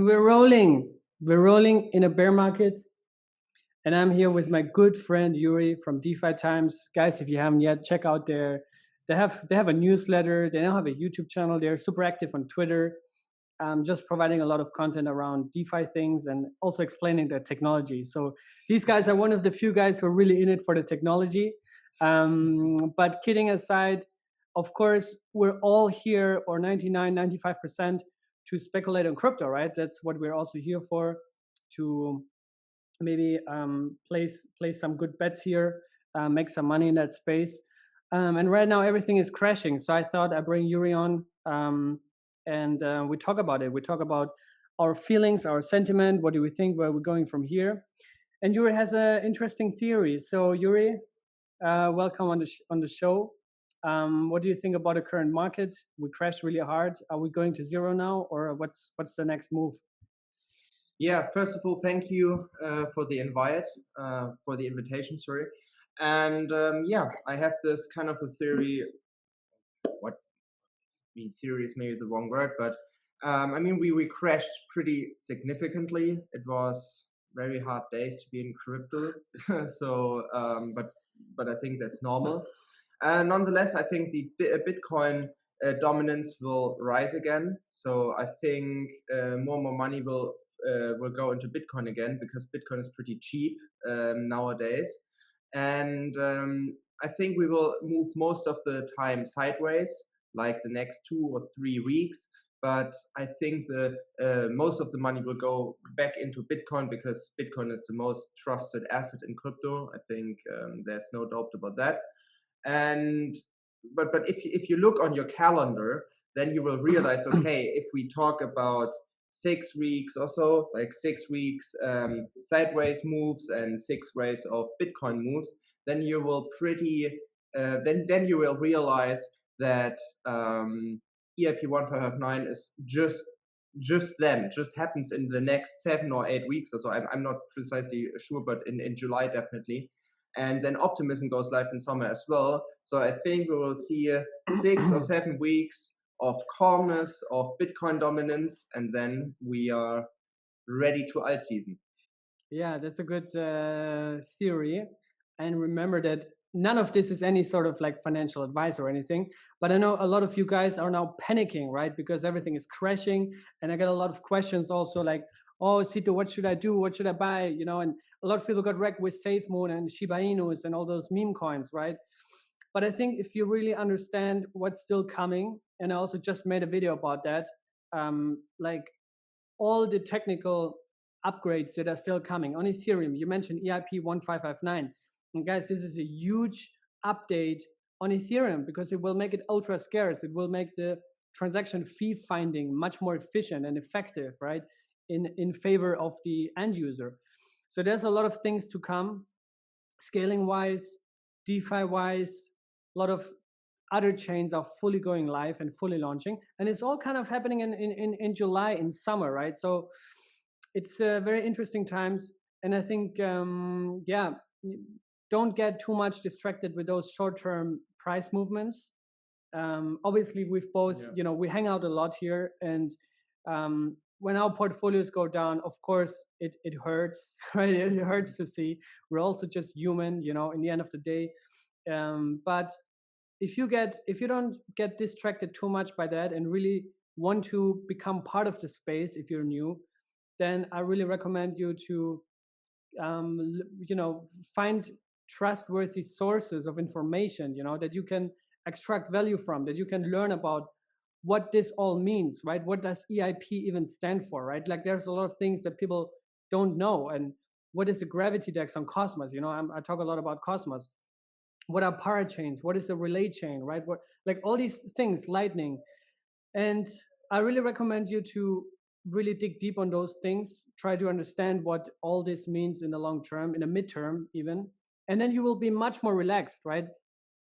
And we're rolling. We're rolling in a bear market. And I'm here with my good friend Juri from DeFi Times. Guys, if you haven't yet, check out they have a newsletter. They now have a YouTube channel. They're super active on Twitter, just providing a lot of content around DeFi things and also explaining the technology. So these guys are one of the few guys who are really in it for the technology. But kidding aside, of course, we're all here, or 95%, to speculate on crypto, right? That's what we're also here for, to maybe place some good bets here, make some money in that space. And right now everything is crashing. So I thought I'd bring Juri on and we talk about it. We talk about our feelings, our sentiment, what do we think, where we're going from here. And Juri has an interesting theory. So Juri, welcome on the show. What do you think about the current market? We crashed really hard. Are we going to zero now, or what's the next move? Yeah, first of all, thank you for the invitation, sorry. And yeah, I have this kind of a theory. Theory is maybe the wrong word, but I mean, we crashed pretty significantly. It was very hard days to be in crypto. So, but I think that's normal. Nonetheless, I think the Bitcoin dominance will rise again. So I think more and more money will go into Bitcoin again, because Bitcoin is pretty cheap nowadays. And I think we will move most of the time sideways, like the next 2 or 3 weeks. But I think the most of the money will go back into Bitcoin, because Bitcoin is the most trusted asset in crypto. I think there's no doubt about that. And but if you look on your calendar, then you will realize, okay, if we talk about 6 weeks or so, like 6 weeks sideways moves and 6 ways of Bitcoin moves, then you will then you will realize that EIP 1559 is just happens in the next 7 or 8 weeks or so. I'm not precisely sure, but in July definitely. And then optimism goes live in summer as well. So I think we will see 6 or 7 weeks of calmness, of Bitcoin dominance, and then we are ready to alt season. Yeah, that's a good theory. And remember that none of this is any sort of like financial advice or anything. But I know a lot of you guys are now panicking, right? Because everything is crashing. And I get a lot of questions also like, oh, Cito, what should I do? What should I buy? You know, and a lot of people got wrecked with SafeMoon and Shiba Inus and all those meme coins, right? But I think if you really understand what's still coming, and I also just made a video about that, like all the technical upgrades that are still coming on Ethereum. You mentioned EIP 1559. And guys, this is a huge update on Ethereum, because it will make it ultra scarce. It will make the transaction fee finding much more efficient and effective, right? In favor of the end user. So there's a lot of things to come, scaling wise, DeFi wise. A lot of other chains are fully going live and fully launching, and it's all kind of happening in July, in summer, right? So it's very interesting times. And I think yeah, don't get too much distracted with those short-term price movements. Obviously we've both, you know, we hang out a lot here, and when our portfolios go down, of course it hurts, right? It hurts to see. We're also just human, you know, in the end of the day. But if you don't get distracted too much by that and really want to become part of the space, if you're new, then I really recommend you to you know, find trustworthy sources of information, you know, that you can extract value from, that you can learn about what this all means, right? What does EIP even stand for, right? Like there's a lot of things that people don't know. And what is the gravity dex on Cosmos? You know, I talk a lot about Cosmos. What are parachains? What is a relay chain, right? What, like all these things, Lightning. And I really recommend you to really dig deep on those things, try to understand what all this means in the long term, in the midterm even, and then you will be much more relaxed, right?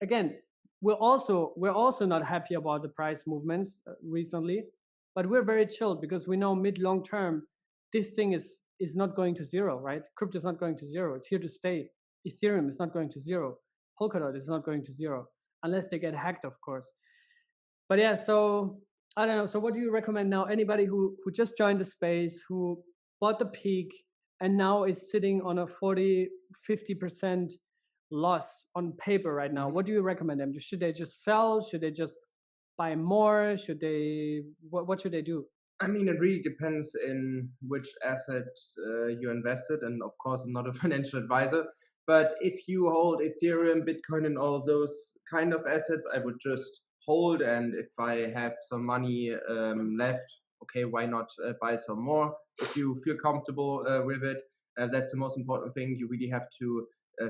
Again, we're also not happy about the price movements recently, but we're very chilled because we know mid-long term, this thing is not going to zero, right? Crypto is not going to zero. It's here to stay. Ethereum is not going to zero. Polkadot is not going to zero, unless they get hacked, of course. But yeah, so I don't know. So what do you recommend now? Anybody who just joined the space, who bought the peak and now is sitting on a 40-50% loss on paper right now. What do you recommend them? Should they just sell? Should they just buy more? Should they, what should they do? I mean, it really depends in which assets you invested. And of course, I'm not a financial advisor. But if you hold Ethereum, Bitcoin, and all those kind of assets, I would just hold. And if I have some money left, okay, why not buy some more? If you feel comfortable with it, that's the most important thing. You really have to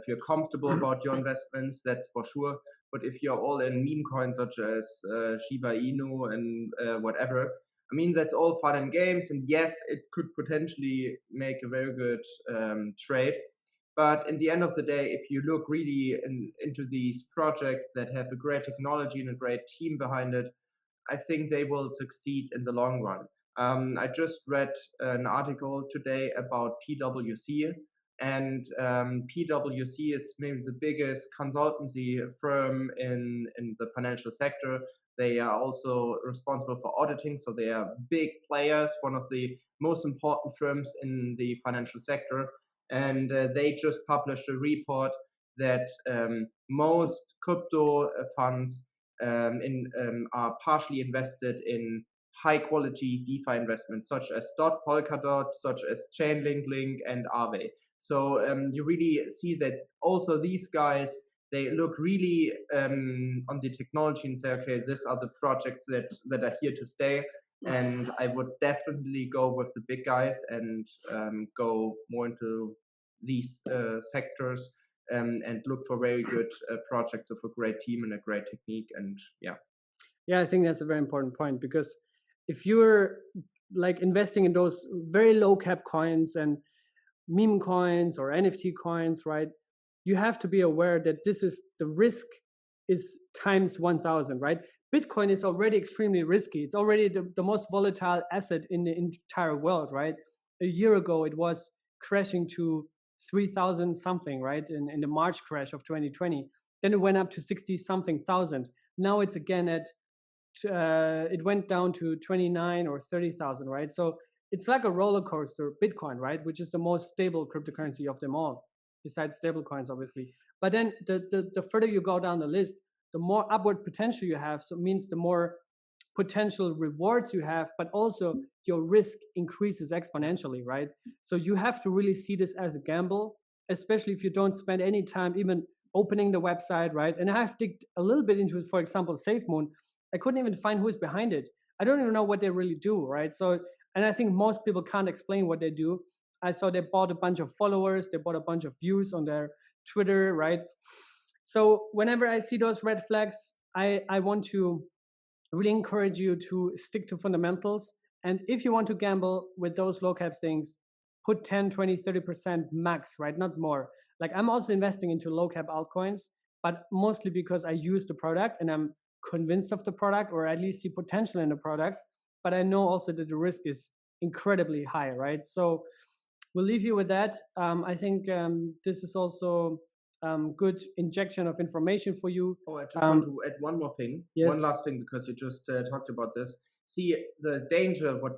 feel comfortable about your investments, that's for sure. But if you're all in meme coins such as Shiba Inu and whatever, I mean, that's all fun and games. And yes, it could potentially make a very good trade. But in the end of the day, if you look really into these projects that have a great technology and a great team behind it, I think they will succeed in the long run. I just read an article today about PwC, and PwC is maybe the biggest consultancy firm in the financial sector. They are also responsible for auditing, so they are big players, one of the most important firms in the financial sector. And they just published a report that most crypto funds are partially invested in high quality DeFi investments, such as Dot, Polkadot, such as Chainlink, Link, and Aave. So you really see that also these guys, they look really on the technology and say, okay, these are the projects that are here to stay. And I would definitely go with the big guys and go more into these sectors and look for very good projects with a great team and a great technique. And yeah, I think that's a very important point, because if you're like investing in those very low cap coins and meme coins or NFT coins, right, you have to be aware that this is the risk is times 1000, right? Bitcoin is already extremely risky. It's already the most volatile asset in the entire world, right? A year ago, it was crashing to 3,000 something, right? In the March crash of 2020. Then it went up to 60 something thousand. Now it's again at, it went down to 29 or 30,000, right? So it's like a roller coaster, Bitcoin, right? Which is the most stable cryptocurrency of them all, besides stable coins, obviously. But then the further you go down the list, the more upward potential you have. So it means the more potential rewards you have, but also your risk increases exponentially, right? So you have to really see this as a gamble, especially if you don't spend any time even opening the website, right? And I have digged a little bit into it, for example, SafeMoon. I couldn't even find who is behind it. I don't even know what they really do, right? So, and I think most people can't explain what they do. I saw they bought a bunch of followers, they bought a bunch of views on their Twitter, right? So whenever I see those red flags, I want to really encourage you to stick to fundamentals. And if you want to gamble with those low cap things, put 10, 20, 30% max, right? Not more. Like I'm also investing into low cap altcoins, but mostly because I use the product and I'm convinced of the product, or at least see potential in the product. But I know also that the risk is incredibly high, right? So we'll leave you with that. I think this is also good injection of information for you. Oh, I just want to add one more thing. Yes. One last thing, because you just talked about this. See, the danger, what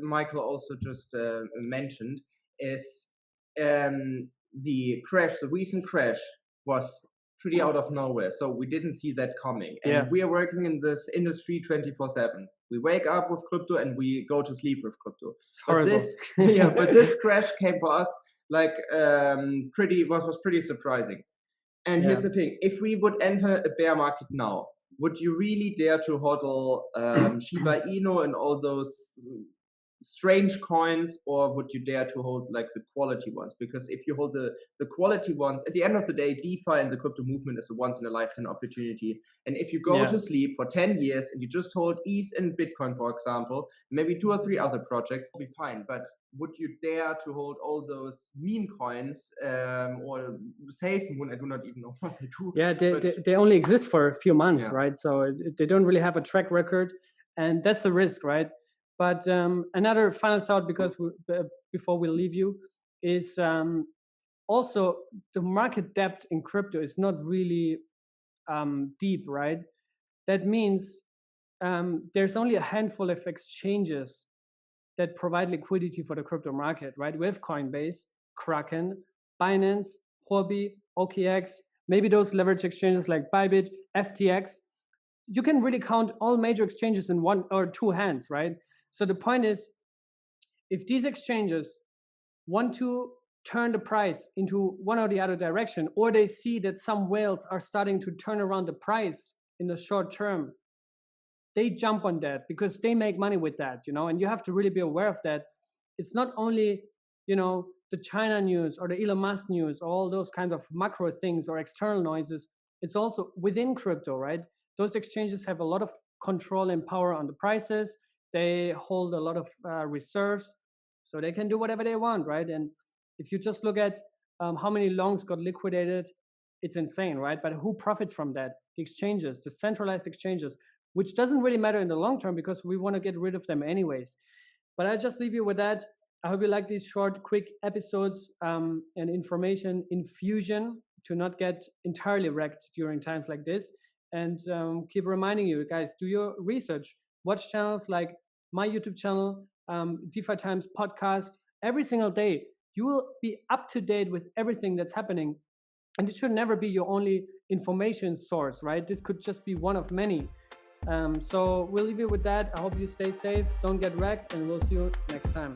Michael also just mentioned, is the crash, the recent crash was pretty out of nowhere. So we didn't see that coming. And we are working in this industry 24/7. We wake up with crypto and we go to sleep with crypto. It's horrible. But this crash came for us like was pretty surprising. And here's the thing: if we would enter a bear market now, would you really dare to hodl Shiba Inu and all those strange coins, or would you dare to hold like the quality ones? Because if you hold the quality ones, at the end of the day, DeFi and the crypto movement is a once in a lifetime opportunity. And if you go to sleep for 10 years and you just hold ETH and Bitcoin, for example, maybe 2 or 3 other projects, will be fine. But would you dare to hold all those meme coins or SafeMoon? I do not even know what they do. Yeah, they only exist for a few months, right? So they don't really have a track record, and that's a risk, right? But another final thought, because before we leave you, is also the market depth in crypto is not really deep, right? That means there's only a handful of exchanges that provide liquidity for the crypto market, right? We have Coinbase, Kraken, Binance, Huobi, OKX, maybe those leverage exchanges like Bybit, FTX. You can really count all major exchanges in one or two hands, right? So the point is, if these exchanges want to turn the price into one or the other direction, or they see that some whales are starting to turn around the price in the short term, they jump on that because they make money with that, and you have to really be aware of that. It's not only, the China news or the Elon Musk news, all those kinds of macro things or external noises. It's also within crypto, right? Those exchanges have a lot of control and power on the prices. They hold a lot of reserves, so they can do whatever they want, right? And if you just look at how many longs got liquidated, it's insane, right? But who profits from that? The exchanges, the centralized exchanges, which doesn't really matter in the long term because we want to get rid of them anyways. But I'll just leave you with that. I hope you like these short, quick episodes and information infusion to not get entirely wrecked during times like this. And keep reminding you guys, do your research. Watch channels like my YouTube channel, DeFi Times podcast. Every single day, you will be up to date with everything that's happening. And it should never be your only information source, right? This could just be one of many. So we'll leave you with that. I hope you stay safe, don't get wrecked, and we'll see you next time.